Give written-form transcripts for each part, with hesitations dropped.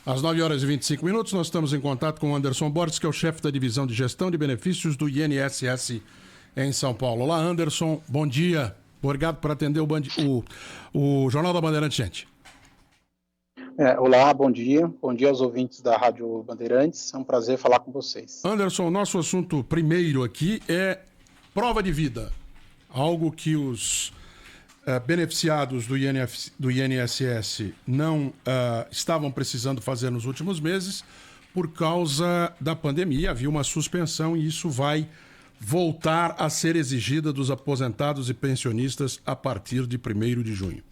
Às 9h25, nós estamos em contato com o Anderson Borges, que é o chefe da divisão de gestão de benefícios do INSS em São Paulo. Olá, Anderson, bom dia. Obrigado por atender o Jornal da Bandeirantes, gente. Olá, bom dia. Bom dia aos ouvintes da Rádio Bandeirantes. É um prazer falar com vocês. Anderson, o nosso assunto primeiro aqui é prova de vida. Algo que os beneficiados do INSS não estavam precisando fazer nos últimos meses por causa da pandemia. Havia uma suspensão e isso vai voltar a ser exigida dos aposentados e pensionistas a partir de 1º de junho.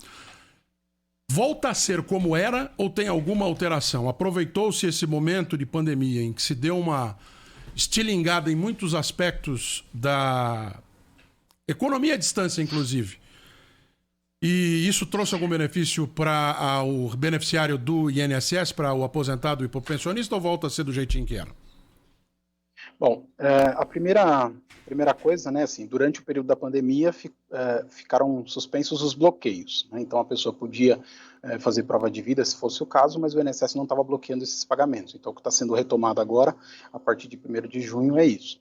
Volta a ser como era ou tem alguma alteração? Aproveitou-se esse momento de pandemia em que se deu uma estilingada em muitos aspectos da economia à distância, inclusive. E isso trouxe algum benefício para o beneficiário do INSS, para o aposentado e para o pensionista, ou volta a ser do jeitinho que era? Bom, a primeira coisa, né, assim, durante o período da pandemia ficaram suspensos os bloqueios, né? Então a pessoa podia fazer prova de vida se fosse o caso, mas o INSS não estava bloqueando esses pagamentos. Então o que está sendo retomado agora, a partir de 1º de junho, é isso.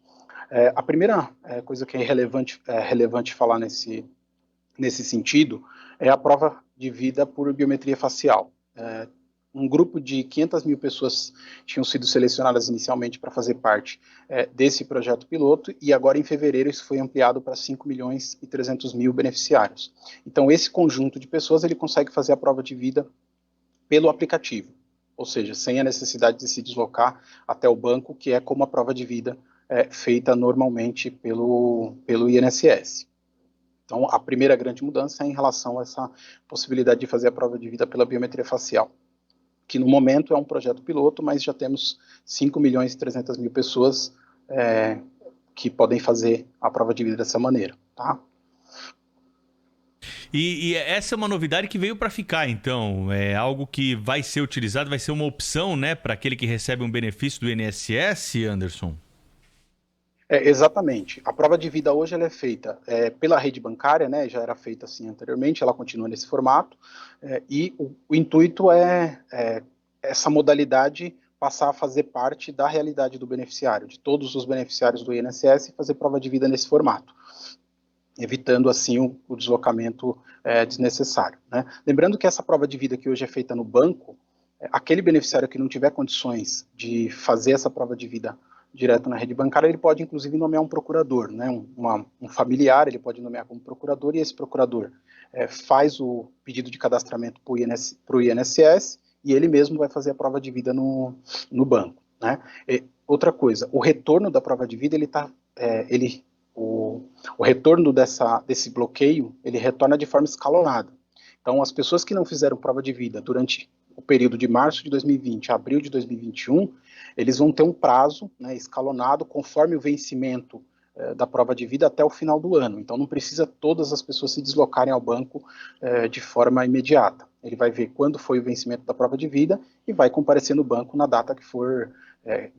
A primeira coisa que é relevante falar nesse sentido é a prova de vida por biometria facial. Um grupo de 500 mil pessoas tinham sido selecionadas inicialmente para fazer parte desse projeto piloto e agora em fevereiro isso foi ampliado para 5.300.000 beneficiários. Então esse conjunto de pessoas ele consegue fazer a prova de vida pelo aplicativo, ou seja, sem a necessidade de se deslocar até o banco, que é como a prova de vida é feita normalmente pelo INSS. Então, a primeira grande mudança é em relação a essa possibilidade de fazer a prova de vida pela biometria facial, que no momento é um projeto piloto, mas já temos 5.300.000 pessoas que podem fazer a prova de vida dessa maneira, tá? E essa é uma novidade que veio para ficar, então. É algo que vai ser utilizado, vai ser uma opção, né, para aquele que recebe um benefício do INSS, Anderson? Exatamente. A prova de vida hoje ela é feita pela rede bancária, né? Já era feita assim anteriormente, ela continua nesse formato, e o intuito é essa modalidade passar a fazer parte da realidade do beneficiário, de todos os beneficiários do INSS, e fazer prova de vida nesse formato, evitando assim o deslocamento desnecessário, né? Lembrando que essa prova de vida que hoje é feita no banco, aquele beneficiário que não tiver condições de fazer essa prova de vida direto na rede bancária, ele pode inclusive nomear um procurador, né? Um familiar, ele pode nomear como procurador, e esse procurador faz o pedido de cadastramento para o INSS e ele mesmo vai fazer a prova de vida no banco, né? Outra coisa, o retorno da prova de vida, o retorno desse bloqueio, ele retorna de forma escalonada. Então, as pessoas que não fizeram prova de vida durante o período de março de 2020 a abril de 2021, eles vão ter um prazo, né, escalonado conforme o vencimento da prova de vida até o final do ano. Então não precisa todas as pessoas se deslocarem ao banco de forma imediata. Ele vai ver quando foi o vencimento da prova de vida e vai comparecer no banco na data que for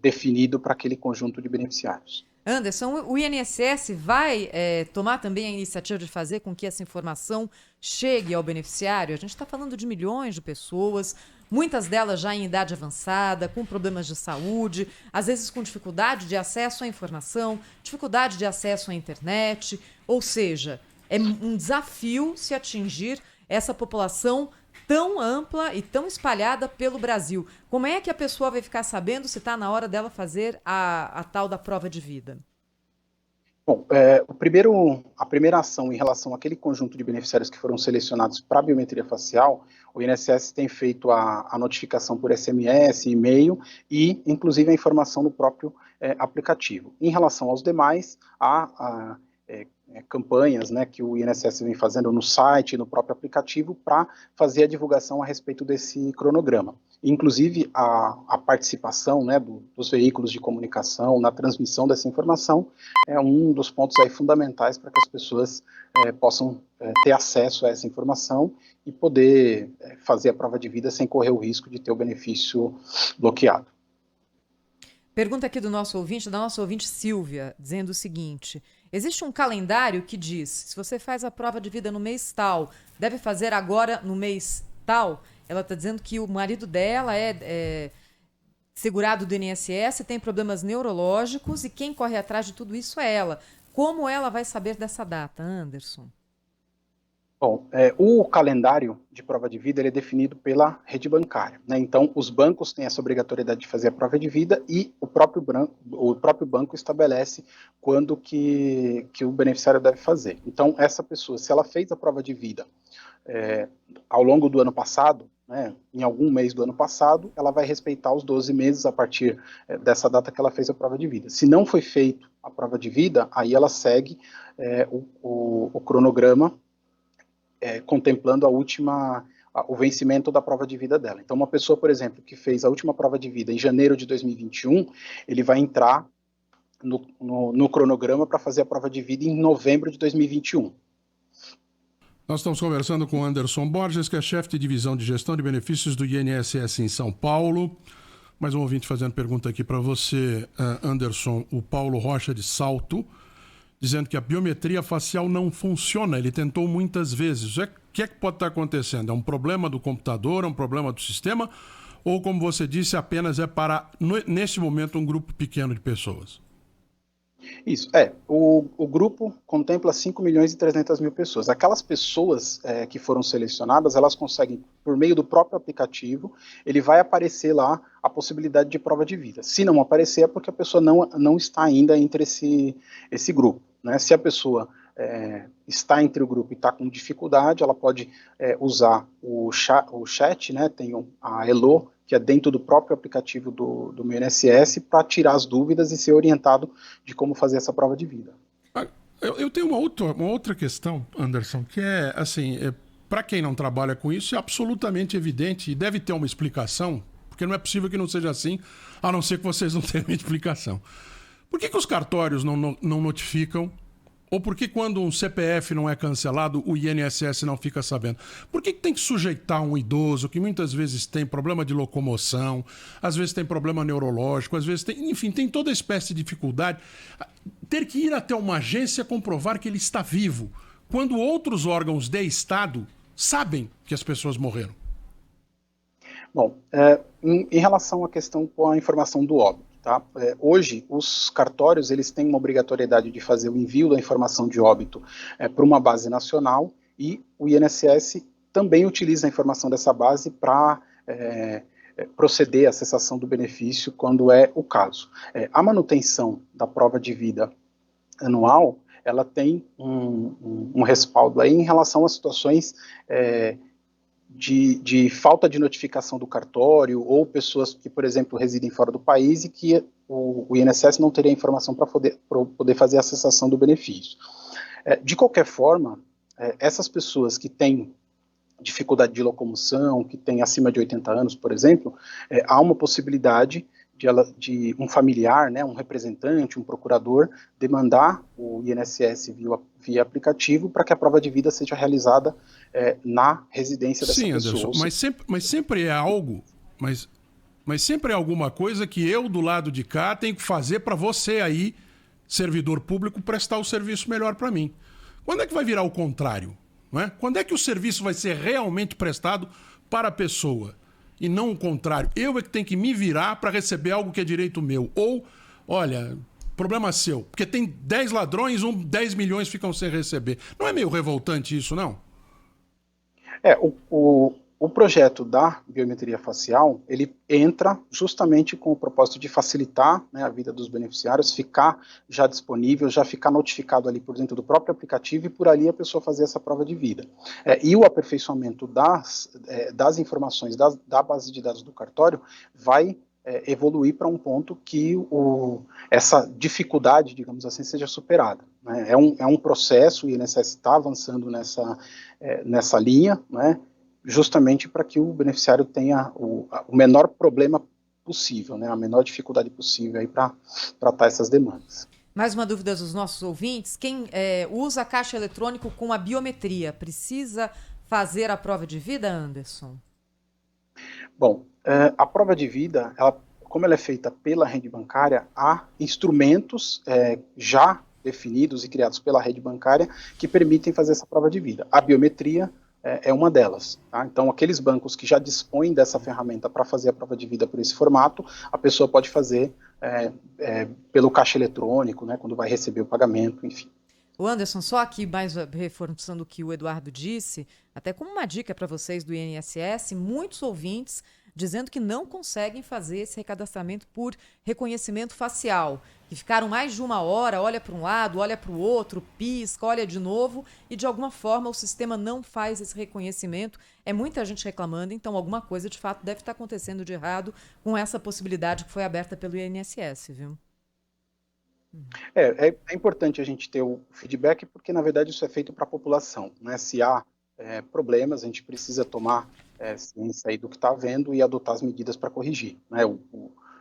definido para aquele conjunto de beneficiários. Anderson, o INSS vai tomar também a iniciativa de fazer com que essa informação chegue ao beneficiário? A gente está falando de milhões de pessoas, muitas delas já em idade avançada, com problemas de saúde, às vezes com dificuldade de acesso à informação, dificuldade de acesso à internet, ou seja, é um desafio se atingir essa população tão ampla e tão espalhada pelo Brasil. Como é que a pessoa vai ficar sabendo se está na hora dela fazer a tal da prova de vida? Bom, a primeira ação em relação àquele conjunto de beneficiários que foram selecionados para a biometria facial, o INSS tem feito a notificação por SMS, e-mail e, inclusive, a informação no próprio aplicativo. Em relação aos demais, há campanhas, né, que o INSS vem fazendo no site, no próprio aplicativo, para fazer a divulgação a respeito desse cronograma. Inclusive, a participação, né, dos veículos de comunicação na transmissão dessa informação é um dos pontos aí fundamentais para que as pessoas possam ter acesso a essa informação e poder fazer a prova de vida sem correr o risco de ter o benefício bloqueado. Pergunta aqui da nossa ouvinte Silvia, dizendo o seguinte: existe um calendário que diz, se você faz a prova de vida no mês tal, deve fazer agora no mês tal? ela está dizendo que o marido dela é segurado do INSS, tem problemas neurológicos e quem corre atrás de tudo isso é ela. Como ela vai saber dessa data, Anderson? Bom, o calendário de prova de vida ele é definido pela rede bancária, né? Então, os bancos têm essa obrigatoriedade de fazer a prova de vida e o próprio banco estabelece quando que o beneficiário deve fazer. Então, essa pessoa, se ela fez a prova de vida ao longo do ano passado, né, em algum mês do ano passado, ela vai respeitar os 12 meses a partir dessa data que ela fez a prova de vida. Se não foi feito a prova de vida, aí ela segue o cronograma contemplando o vencimento da prova de vida dela. Então, uma pessoa, por exemplo, que fez a última prova de vida em janeiro de 2021, ele vai entrar no cronograma para fazer a prova de vida em novembro de 2021. Nós estamos conversando com Anderson Borges, que é chefe de divisão de gestão de benefícios do INSS em São Paulo. Mais um ouvinte fazendo pergunta aqui para você, Anderson, o Paulo Rocha de Salto, dizendo que a biometria facial não funciona. Ele tentou muitas vezes. O que é que pode estar acontecendo? É um problema do computador, é um problema do sistema? Ou, como você disse, apenas é para, neste momento, um grupo pequeno de pessoas? Isso, o grupo contempla 5.300.000 pessoas. Aquelas pessoas que foram selecionadas, elas conseguem, por meio do próprio aplicativo, ele vai aparecer lá a possibilidade de prova de vida. Se não aparecer, é porque a pessoa não está ainda entre esse grupo, né? Se a pessoa está entre o grupo e está com dificuldade, ela pode usar o chat, né? Tem a Elo, que é dentro do próprio aplicativo do meu INSS, para tirar as dúvidas e ser orientado de como fazer essa prova de vida. Eu tenho uma outra questão, Anderson, que é, assim, para quem não trabalha com isso, é absolutamente evidente e deve ter uma explicação, porque não é possível que não seja assim, a não ser que vocês não tenham uma explicação. Por que os cartórios não notificam? Ou por que quando um CPF não é cancelado, o INSS não fica sabendo? Por que tem que sujeitar um idoso que muitas vezes tem problema de locomoção, às vezes tem problema neurológico, às vezes tem, enfim, tem toda espécie de dificuldade, ter que ir até uma agência comprovar que ele está vivo, quando outros órgãos de Estado sabem que as pessoas morreram? Bom, em relação à questão com a informação do óbito, tá? Hoje, os cartórios eles têm uma obrigatoriedade de fazer o envio da informação de óbito para uma base nacional e o INSS também utiliza a informação dessa base para proceder à cessação do benefício quando é o caso. A manutenção da prova de vida anual, ela tem um respaldo aí em relação a situações de falta de notificação do cartório ou pessoas que, por exemplo, residem fora do país e que o INSS não teria informação para poder fazer a cessação do benefício. De qualquer forma, essas pessoas que têm dificuldade de locomoção, que têm acima de 80 anos, por exemplo, há uma possibilidade de um familiar, né, um representante, um procurador, demandar o INSS via aplicativo para que a prova de vida seja realizada na residência dessa pessoa. Sim, Anderson, mas sempre é algo, mas sempre é alguma coisa que eu do lado de cá tenho que fazer para você aí, servidor público, prestar o serviço melhor para mim. Quando é que vai virar o contrário? Não é? Quando é que o serviço vai ser realmente prestado para a pessoa? E não o contrário. Eu é que tenho que me virar para receber algo que é direito meu. Ou, olha, problema seu. Porque tem 10 ladrões, 10 milhões ficam sem receber. Não é meio revoltante isso, não? O projeto da biometria facial, ele entra justamente com o propósito de facilitar, né, a vida dos beneficiários, ficar já disponível, já ficar notificado ali por dentro do próprio aplicativo e por ali a pessoa fazer essa prova de vida. E o aperfeiçoamento das informações da base de dados do cartório vai evoluir para um ponto que essa dificuldade, digamos assim, seja superada, né? É um processo, o INSS está avançando nessa linha, né, justamente para que o beneficiário tenha o menor problema possível, né, a menor dificuldade possível aí para tratar essas demandas. Mais uma dúvida dos nossos ouvintes: quem usa caixa eletrônico com a biometria precisa fazer a prova de vida, Anderson? Bom, a prova de vida, como ela é feita pela rede bancária, há instrumentos já definidos e criados pela rede bancária que permitem fazer essa prova de vida. A biometria é uma delas. Tá? Então, aqueles bancos que já dispõem dessa ferramenta para fazer a prova de vida por esse formato, a pessoa pode fazer pelo caixa eletrônico, né, quando vai receber o pagamento, enfim. O Anderson, só aqui mais reforçando o que o Eduardo disse, até como uma dica para vocês do INSS, muitos ouvintes dizendo que não conseguem fazer esse recadastramento por reconhecimento facial, que ficaram mais de uma hora, olha para um lado, olha para o outro, pisca, olha de novo, e de alguma forma o sistema não faz esse reconhecimento. É muita gente reclamando, então alguma coisa de fato deve estar acontecendo de errado com essa possibilidade que foi aberta pelo INSS, viu? É importante a gente ter o feedback, porque na verdade isso é feito para a população, né? Se há problemas, a gente precisa tomar ciência aí do que está havendo e adotar as medidas para corrigir, né?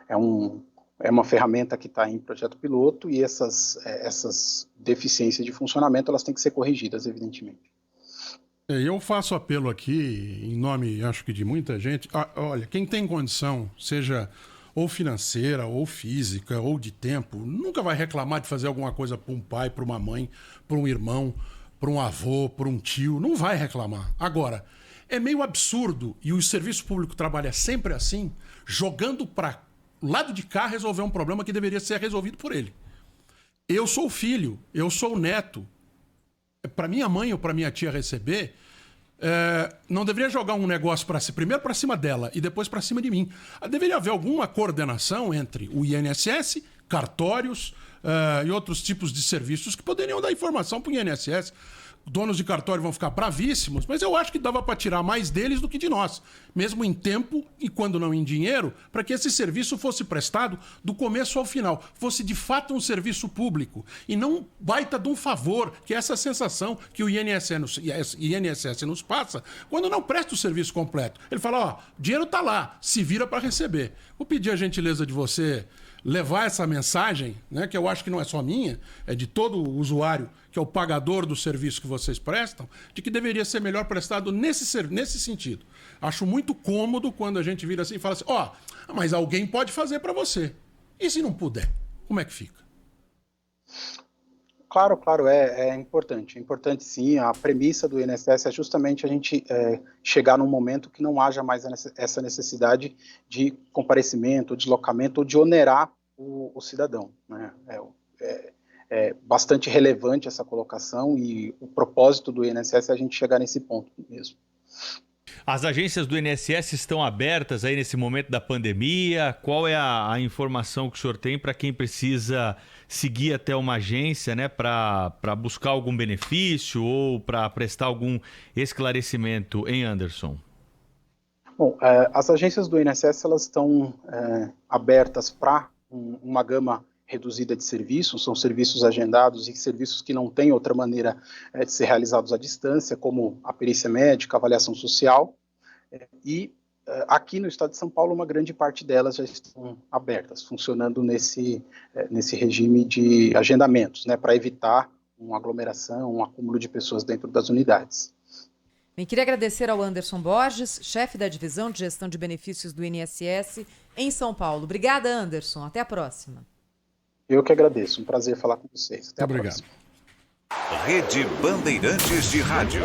É uma ferramenta que está em projeto piloto e essas deficiências de funcionamento, elas têm que ser corrigidas, evidentemente. Eu faço apelo aqui, em nome, acho que de muita gente. Olha, quem tem condição, seja ou financeira, ou física, ou de tempo, nunca vai reclamar de fazer alguma coisa para um pai, para uma mãe, para um irmão, para um avô, para um tio. Não vai reclamar. Agora, é meio absurdo, e o serviço público trabalha sempre assim, jogando para o lado de cá resolver um problema que deveria ser resolvido por ele. Eu sou o filho, eu sou o neto. Para minha mãe ou para minha tia receber, não deveria jogar um negócio primeiro para cima dela e depois para cima de mim. Deveria haver alguma coordenação entre o INSS, cartórios e outros tipos de serviços que poderiam dar informação para o INSS. Donos de cartório vão ficar bravíssimos, mas eu acho que dava para tirar mais deles do que de nós, mesmo em tempo e quando não em dinheiro, para que esse serviço fosse prestado do começo ao final, fosse de fato um serviço público e não baita de um favor, que é essa sensação que o INSS nos passa quando não presta o serviço completo. Ele fala, o dinheiro está lá, se vira para receber. Vou pedir a gentileza de você levar essa mensagem, né, que eu acho que não é só minha, é de todo o usuário, que é o pagador do serviço que vocês prestam, de que deveria ser melhor prestado nesse sentido. Acho muito cômodo quando a gente vira assim e fala assim, mas alguém pode fazer para você. E se não puder, como é que fica? Claro, é importante. É importante sim, a premissa do INSS é justamente a gente chegar num momento que não haja mais essa necessidade de comparecimento, deslocamento ou de onerar o cidadão, né? É bastante relevante essa colocação e o propósito do INSS é a gente chegar nesse ponto mesmo. As agências do INSS estão abertas aí nesse momento da pandemia? Qual é a informação que o senhor tem para quem precisa seguir até uma agência, né, para buscar algum benefício ou para prestar algum esclarecimento, hein, Anderson? Bom, as agências do INSS elas estão abertas para uma gama reduzida de serviços, são serviços agendados e serviços que não têm outra maneira de ser realizados à distância, como a perícia médica, a avaliação social, e aqui no estado de São Paulo uma grande parte delas já estão abertas, funcionando nesse regime de agendamentos, né, para evitar uma aglomeração, um acúmulo de pessoas dentro das unidades. Bem, queria agradecer ao Anderson Borges, chefe da Divisão de Gestão de Benefícios do INSS em São Paulo. Obrigada, Anderson. Até a próxima. Eu que agradeço. Um prazer falar com vocês. Até a próxima. Rede Bandeirantes de Rádio.